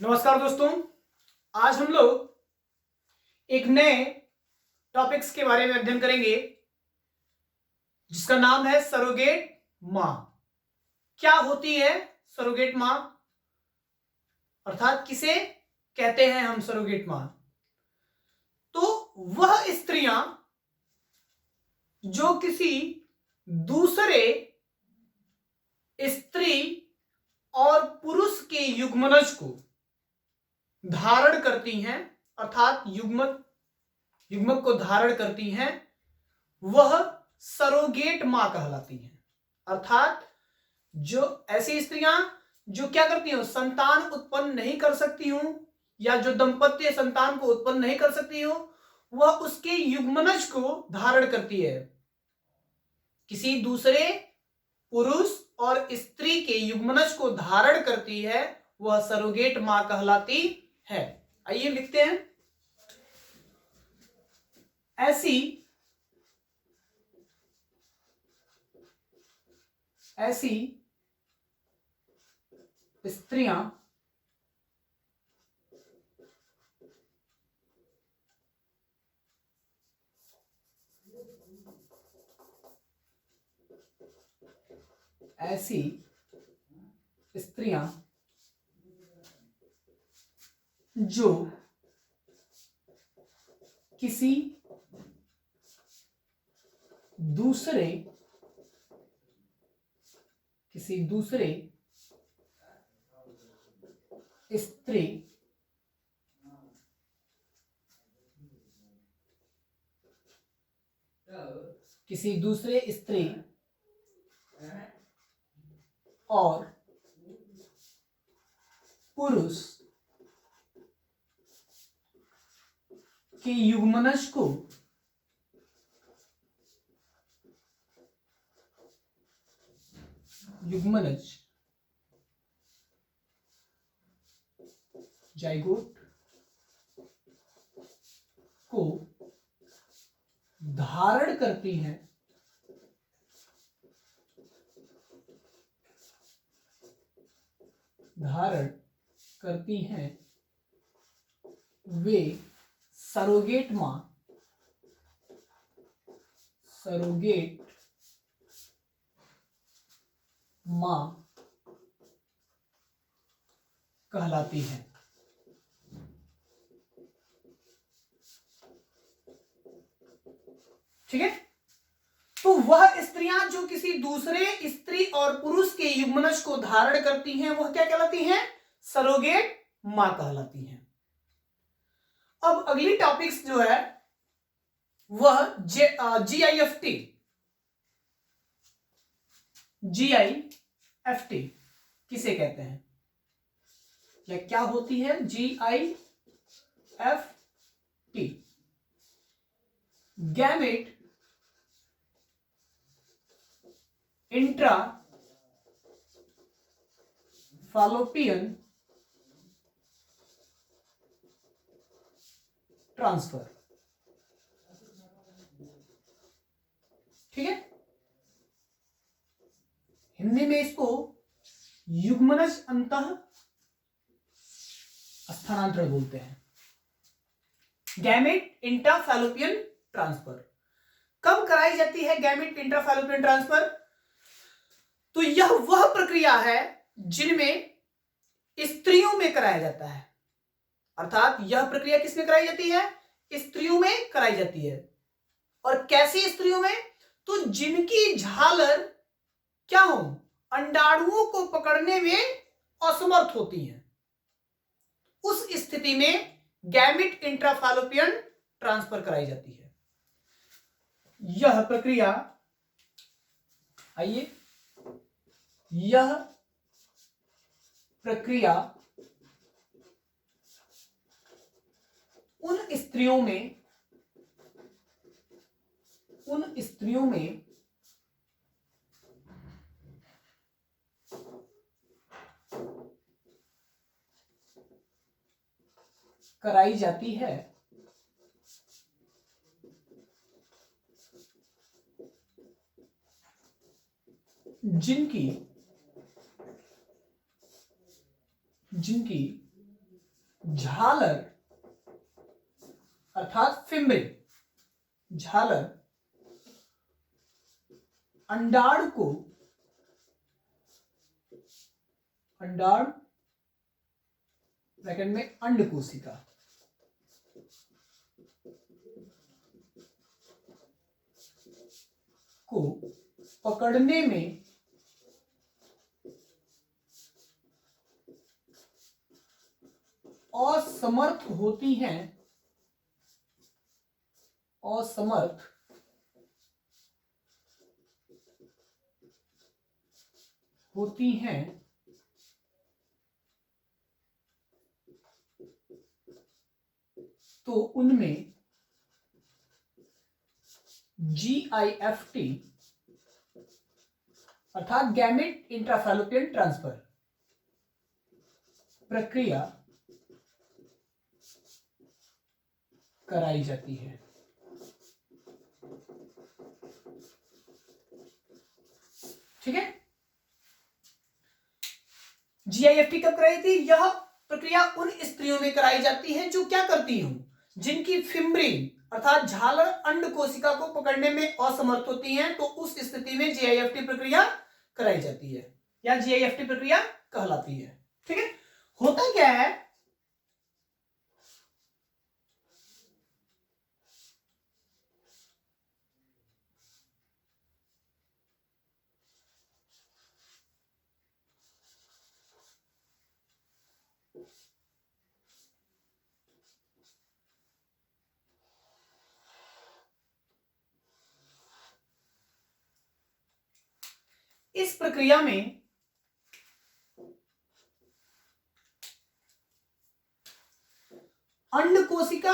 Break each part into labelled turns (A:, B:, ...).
A: नमस्कार दोस्तों। आज हम लोग एक नए टॉपिक्स के बारे में अध्ययन करेंगे जिसका नाम है सरोगेट मां। क्या होती है सरोगेट मां, अर्थात किसे कहते हैं हम सरोगेट मां? तो वह स्त्रियां जो किसी दूसरे स्त्री और पुरुष के युग्मनज को धारण करती हैं, अर्थात युग्मक को धारण करती हैं, वह सरोगेट मां कहलाती हैं। अर्थात जो ऐसी स्त्रियां जो क्या करती हो, संतान उत्पन्न नहीं कर सकती हूं या जो दंपत्य संतान को उत्पन्न नहीं कर सकती हो, वह उसके युग्मनज को धारण करती है। किसी दूसरे पुरुष और स्त्री के युग्मनज को धारण करती है, वह सरोगेट मां कहलाती है। आइए लिखते हैं। ऐसी स्त्रियां जो किसी दूसरे स्त्री और पुरुष के युग्मनज को जाइगोट को धारण करती हैं, वे सरोगेट मां कहलाती हैं। ठीक है। तो वह स्त्रियां जो किसी दूसरे स्त्री और पुरुष के युग्मनज को धारण करती हैं, वह क्या कहलाती हैं? सरोगेट मां कहलाती हैं। अब अगली टॉपिक्स जो है वह GIFT किसे कहते हैं या क्या होती है GIFT? Gamete intra fallopian transfer. ठीक है। हिंदी में इसको युग्मनज अंतः स्थानांतरण बोलते हैं। गैमेट इंट्राफैलोपियन ट्रांसफर कब कराई जाती है? गैमेट इंट्राफैलोपियन ट्रांसफर, तो यह वह प्रक्रिया है जिनमें स्त्रियों में कराया जाता है। अर्थात यह प्रक्रिया किसमें कराई जाती है? स्त्रियों में कराई जाती है। और कैसी स्त्रियों में? तो जिनकी झालर क्या हो, अंडाणुओं को पकड़ने में असमर्थ होती है, उस स्थिति में गैमेट इंट्राफैलोपियन ट्रांसफर कराई जाती है। यह प्रक्रिया, आइए, यह प्रक्रिया उन स्त्रियों में कराई जाती है जिनकी झालर अर्थात फिम्बरी, झालर अंडाणु को, अंडाणु ब्रैकेट में अंड कोशिका को पकड़ने में असमर्थ होती हैं, असमर्थ होती हैं, तो उनमें GIFT अर्थात गैमेट इंट्राफैलोपियन ट्रांसफर प्रक्रिया कराई जाती है। ठीक है, GIFT कब कराई थी? यह प्रक्रिया उन स्त्रियों में कराई जाती है जो क्या करती हूं, जिनकी फिम्बरी अर्थात झालर अंड कोशिका को पकड़ने में असमर्थ होती हैं, तो उस स्थिति में GIFT प्रक्रिया कराई जाती है या GIFT प्रक्रिया कहलाती है। ठीक है, होता क्या है, इस प्रक्रिया में अंड कोशिका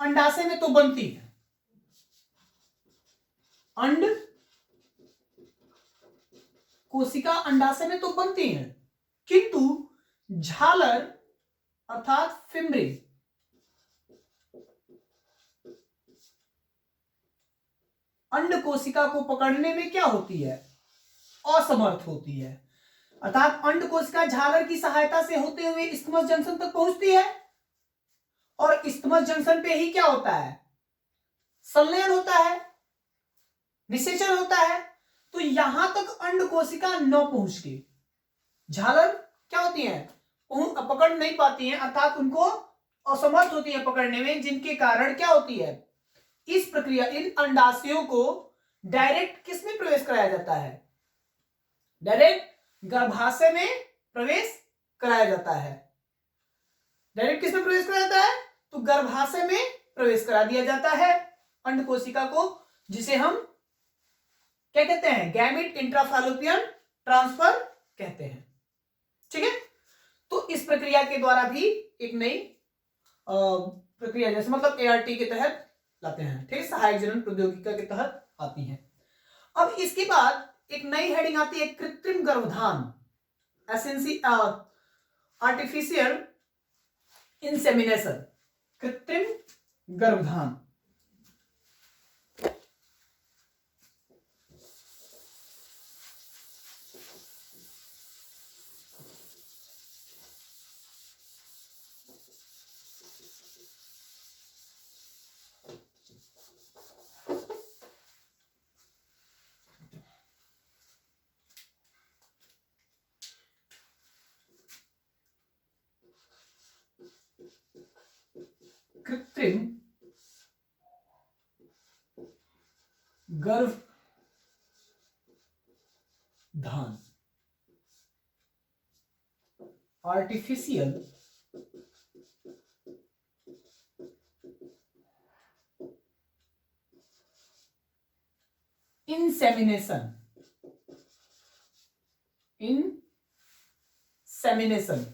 A: अंडाशय में तो बनती है, अंड कोशिका अंडाशय में तो बनती है, किंतु झालर अर्थात फिम्बरी अंड कोशिका को पकड़ने में क्या होती है, असमर्थ होती है। अर्थात अंड कोशिका झालर की सहायता से होते हुए इस्थमस जंक्शन तक पहुंचती है और इस्थमस जंक्शन पे ही क्या होता है, संलयन होता है, निषेचन होता है। तो यहां तक अंड कोशिका न पहुंच के झालर क्या होती है, पकड़ नहीं पाती हैं, अर्थात उनको असमर्थ होती है पकड़ने में, जिनके कारण क्या होती है, इस प्रक्रिया इन अंडाशयों को डायरेक्ट किसमें प्रवेश कराया जाता है, डायरेक्ट गर्भाशय में प्रवेश कराया जाता है। डायरेक्ट किसमें प्रवेश कराया जाता है, तो गर्भाशय में प्रवेश करा दिया जाता है अंड कोशिका को, जिसे हम क्या कहते हैं, गैमेट इंट्राफैलोपियन ट्रांसफर कहते हैं। ठीक है, तो इस प्रक्रिया के द्वारा भी एक नई प्रक्रिया, जैसे मतलब ART के तहत लाते हैं। ठीक है, सहायक जनन प्रौद्योगिकी के तहत आती है। अब इसके बाद एक नई हेडिंग आती है, कृत्रिम गर्भधान, आर्टिफिशियल इंसेमिनेशन, कृत्रिम गर्भधान। कृत्रिम गर्भधान, artificial insemination, insemination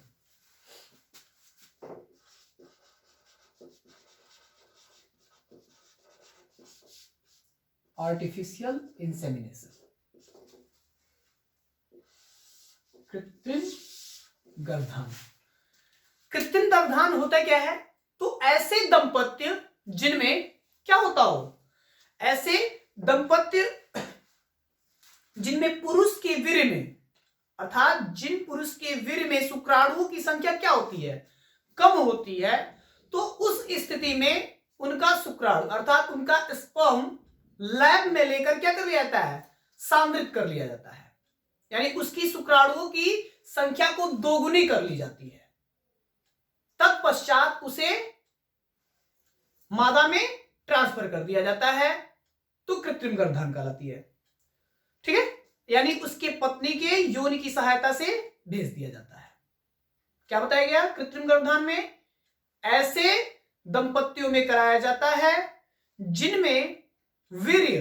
A: artificial insemination, कृत्रिम गर्भधान। कृत्रिम गर्भधान होता क्या है, तो ऐसे दंपत्य जिनमें क्या होता हो, ऐसे दंपत्य जिनमें पुरुष के वीर्य में, अर्थात जिन पुरुष के वीर्य में शुक्राणुओं की संख्या क्या होती है, कम होती है तो उस स्थिति में उनका शुक्राणु अर्थात उनका स्पर्म लैब में लेकर क्या कर लिया जाता है, सांद्रित कर लिया जाता है, यानी उसकी शुक्राणुओं की संख्या को दोगुनी कर ली जाती है। तत्पश्चात उसे मादा में ट्रांसफर कर दिया जाता है तो कृत्रिम गर्भधारण कहलाती है। ठीक है, यानी उसके पत्नी के योनि की सहायता से भेज दिया जाता है। क्या बताया गया, कृत्रिम गर्भधारण में ऐसे दंपतियों में कराया जाता है जिनमें वीर्य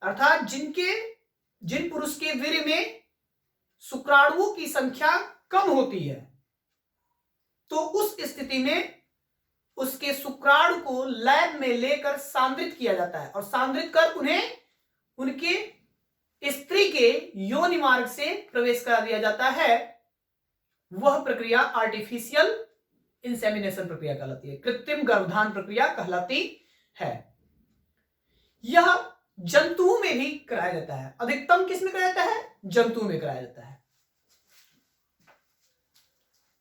A: अर्थात जिन पुरुष के वीर्य में शुक्राणुओं की संख्या कम होती है, तो उस स्थिति में उसके शुक्राणु को लैब में लेकर सांद्रित किया जाता है और सांद्रित कर उन्हें उनके स्त्री के योनि मार्ग से प्रवेश करा दिया जाता है। वह प्रक्रिया आर्टिफिशियल इंसेमिनेशन प्रक्रिया कहलाती है, कृत्रिम गर्भधारण प्रक्रिया कहलाती है। यह जंतुओं में भी कराया जाता है। अधिकतम किस में कराया जाता है, जंतुओं में कराया जाता है।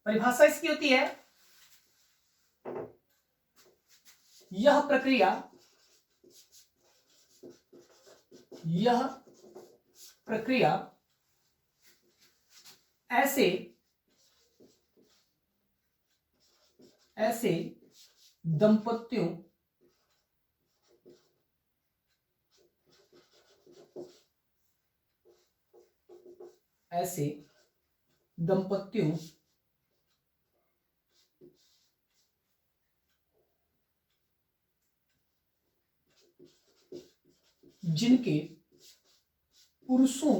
A: परिभाषा इसकी होती है, यह प्रक्रिया ऐसे दंपतियों जिनके पुरुषों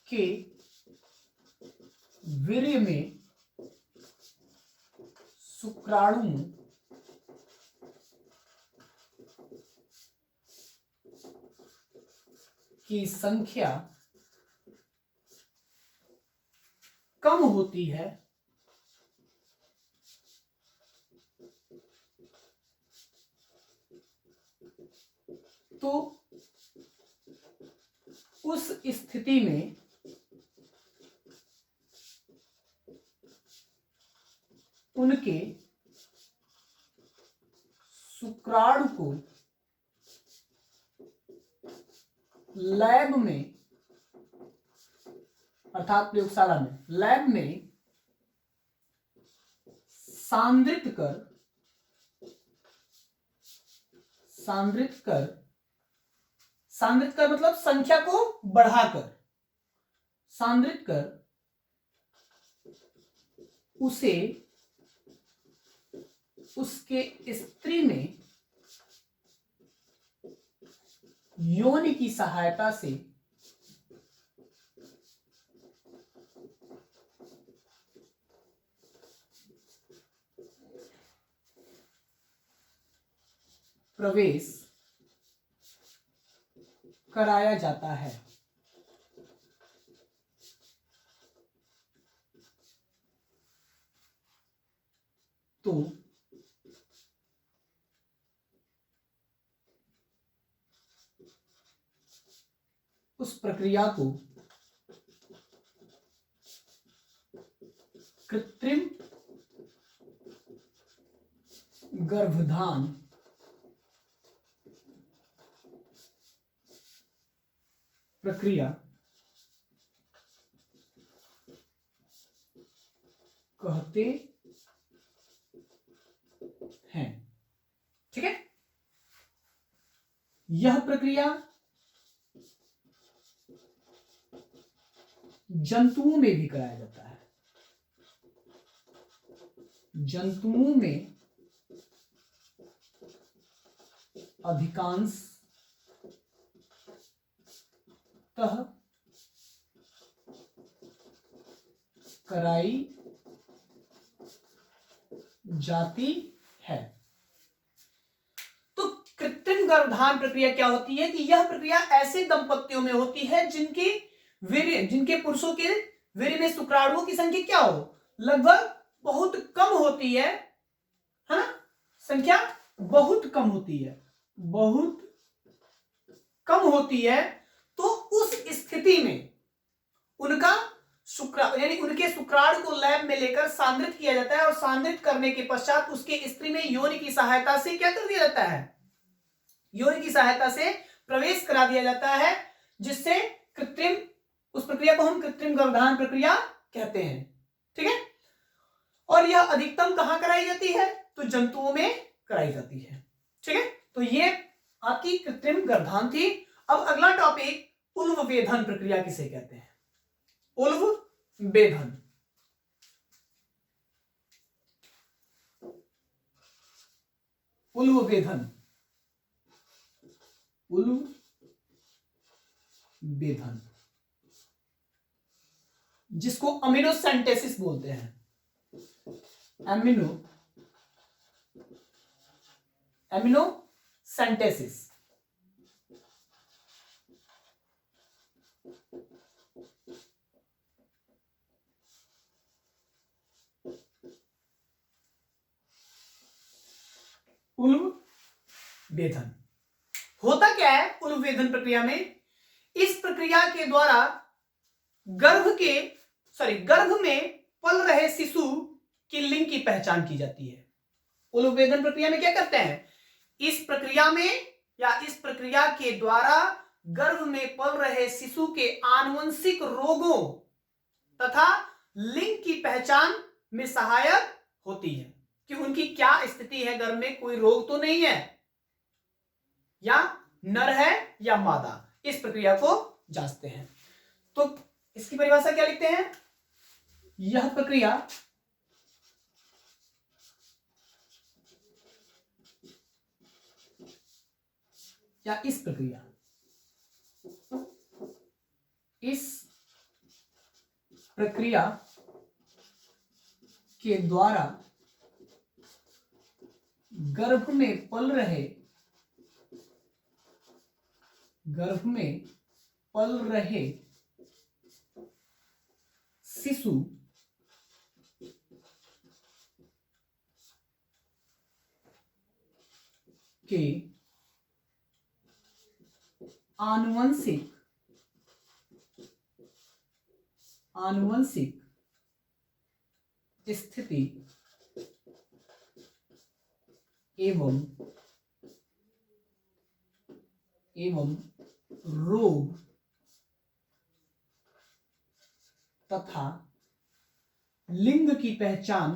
A: के वीर्य में शुक्राणु की संख्या कम होती है तो उस स्थिति में उनके शुक्राणु को लैब में अर्थात प्रयोगशाला में लैब में सांद्रित कर मतलब संख्या को बढ़ाकर सांद्रित कर उसे उसके स्त्री में योनि की सहायता से प्रवेश कराया जाता है। तो उस प्रक्रिया को कृत्रिम गर्भधारण प्रक्रिया कहते हैं। ठीक है, यह प्रक्रिया जंतुओं में भी कराया जाता है। जंतुओं में अधिकांश कराई जाती है। तो कृत्रिम गर्भधारण प्रक्रिया क्या होती है कि यह प्रक्रिया ऐसे दंपतियों में होती है जिनके पुरुषों के वीर्य में शुक्राणुओं की संख्या क्या हो, लगभग बहुत कम होती है ना, संख्या बहुत कम होती है। तो उस स्थिति में उनका यानी उनके शुक्राणु को लैब में लेकर सांद्रित किया जाता है और सांद्रित करने के पश्चात उसके स्त्री में योनि की सहायता से क्या कर दिया जाता है, योनि की सहायता से प्रवेश करा दिया जाता है, जिससे कृत्रिम, उस प्रक्रिया को हम कृत्रिम गर्भाधान प्रक्रिया कहते हैं। ठीक है, और यह अधिकतम कहां कराई जाती है, तो जंतुओं में कराई जाती है। ठीक है, तो ये आपकी कृत्रिम गर्भाधान थी। अब अगला टॉपिक उल्व वेधन प्रक्रिया किसे कहते हैं, उल्व वेधन। उल्व वेधन, उल्व वेधन, जिसको अमीनोसेंटेसिस बोलते हैं, एमिनोसेंटेसिस। उल्व वेधन होता क्या है, उल्व वेधन प्रक्रिया में, इस प्रक्रिया के द्वारा गर्भ में पल रहे शिशु की लिंग की पहचान की जाती है। उल्व वेधन प्रक्रिया में क्या करते हैं, इस प्रक्रिया में या इस प्रक्रिया के द्वारा गर्भ में पल रहे शिशु के आनुवंशिक रोगों तथा लिंग की पहचान में सहायक होती है कि उनकी क्या स्थिति है, गर्भ में कोई रोग तो नहीं है, या नर है या मादा, इस प्रक्रिया को जांचते हैं। तो इसकी परिभाषा क्या लिखते हैं, यह प्रक्रिया या इस प्रक्रिया के द्वारा गर्भ में पल रहे शिशु के आनुवंशिक स्थिति एवं रोग तथा लिंग की पहचान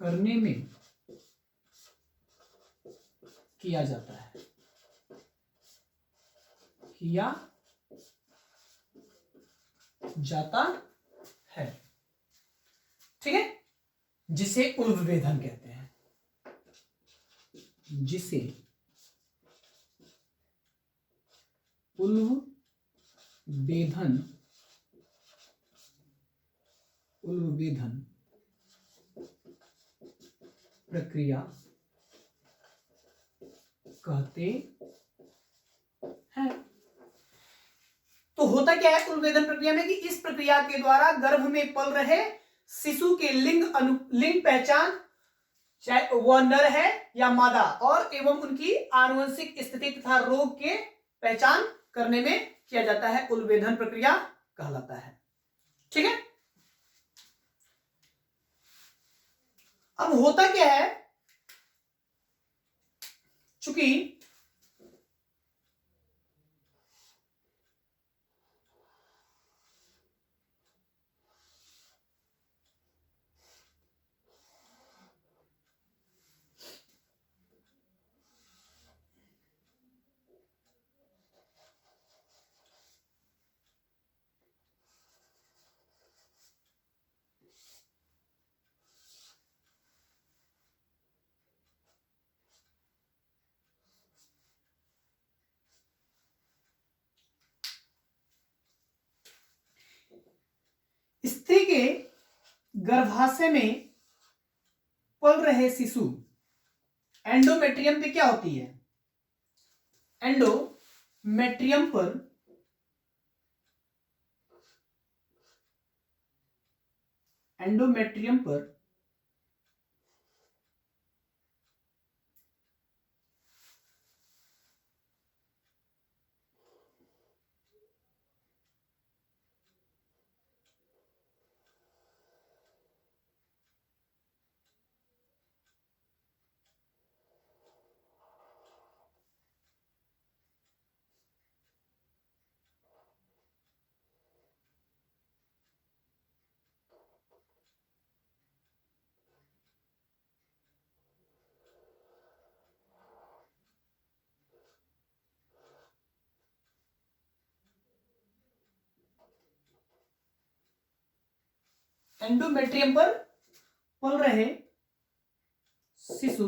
A: करने में किया जाता है। ठीक है, जिसे उल्व वेधन कहते हैं, जिसे उल्व वेधन प्रक्रिया कहते हैं। तो होता क्या है उल्व वेधन प्रक्रिया में कि इस प्रक्रिया के द्वारा गर्भ में पल रहे शिशु के लिंग पहचान, चाहे वह नर है या मादा, और एवं उनकी आनुवंशिक स्थिति तथा रोग के पहचान करने में किया जाता है, उल्व वेधन प्रक्रिया कहलाता है। ठीक है, अब होता क्या है, चूंकि स्त्री के गर्भाशय में पल रहे शिशु एंडोमेट्रियम पे क्या होती है, एंडोमेट्रियम पर एंडोमेट्रियम पर एंडोमेट्रियम पर पल रहे शिशु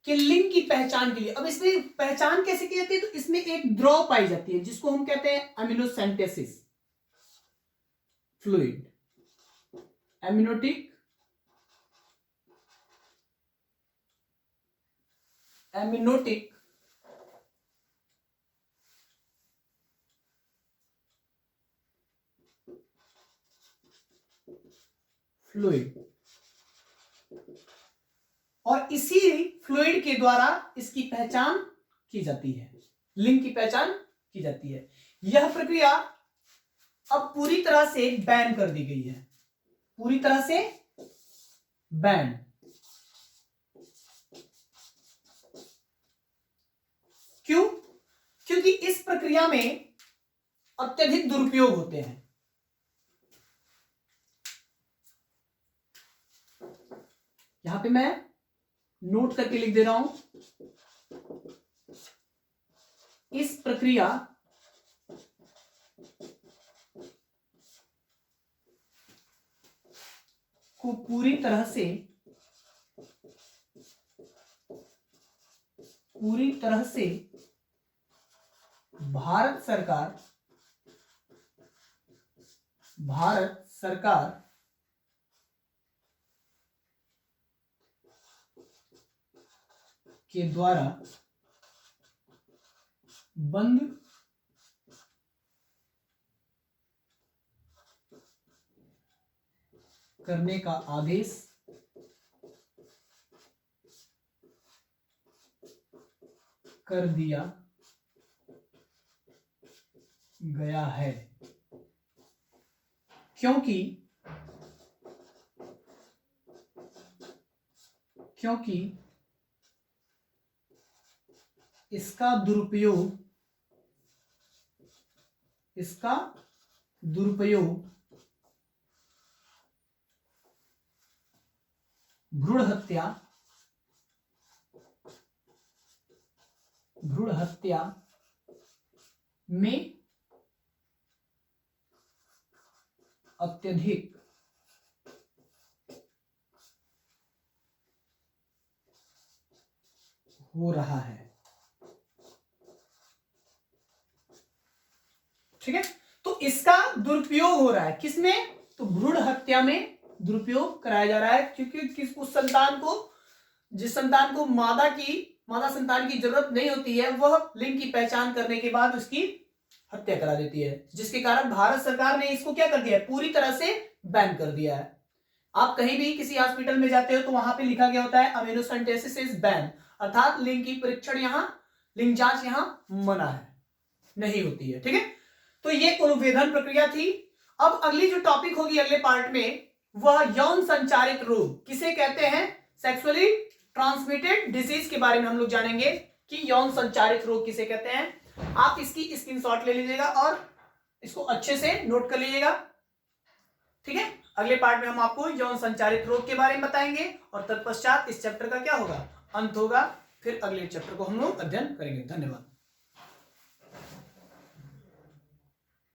A: के लिंग की पहचान के लिए, अब इसमें पहचान कैसे की जाती है, तो इसमें एक द्रव पाई जाती है जिसको हम कहते हैं अमीनोसेंटेसिस फ्लूइड, एमिनोटिक फ्लूइड, और इसी फ्लूइड के द्वारा इसकी पहचान की जाती है, लिंग की पहचान की जाती है। यह प्रक्रिया अब पूरी तरह से बैन कर दी गई है, पूरी तरह से बैन। क्यों? क्योंकि इस प्रक्रिया में अत्यधिक दुरुपयोग होते हैं। यहां पे मैं नोट करके लिख दे रहा हूं, इस प्रक्रिया को पूरी तरह से भारत सरकार के द्वारा बंद करने का आदेश कर दिया गया है, क्योंकि इसका दुरुपयोग भ्रूण हत्या में अत्यधिक हो रहा है। ठीक है, तो इसका दुरुपयोग हो रहा है किसमें, तो भ्रूण हत्या में दुरुपयोग कराया जा रहा है, क्योंकि जिस संतान को मादा संतान की जरूरत नहीं होती है, वह लिंग की पहचान करने के बाद उसकी हत्या करा देती है, जिसके कारण भारत सरकार ने इसको क्या कर दिया है, पूरी तरह से बैन कर दिया है। आप कहीं भी किसी हॉस्पिटल में जाते हो तो वहां पे लिखा गया होता है अमीनोसेंटेसिस इज बैन, अर्थात लिंग की परीक्षण लिंग जांच यहां मना है, नहीं होती है। ठीक है, तो ये अनुवेधन प्रक्रिया थी। अब अगली जो टॉपिक होगी अगले पार्ट में, वह यौन संचारित रोग किसे कहते हैं, सेक्सुअली ट्रांसमिटेड डिजीज के बारे में हम लोग जानेंगे कि यौन संचारित रोग किसे कहते हैं। आप इसकी स्क्रीनशॉट ले लीजिएगा और इसको अच्छे से नोट कर लीजिएगा। ठीक है, अगले पार्ट में हम आपको यौन संचारित रोग के बारे में बताएंगे और तत्पश्चात इस चैप्टर का क्या होगा, अंत होगा। फिर अगले चैप्टर को हम लोग अध्ययन करेंगे। धन्यवाद।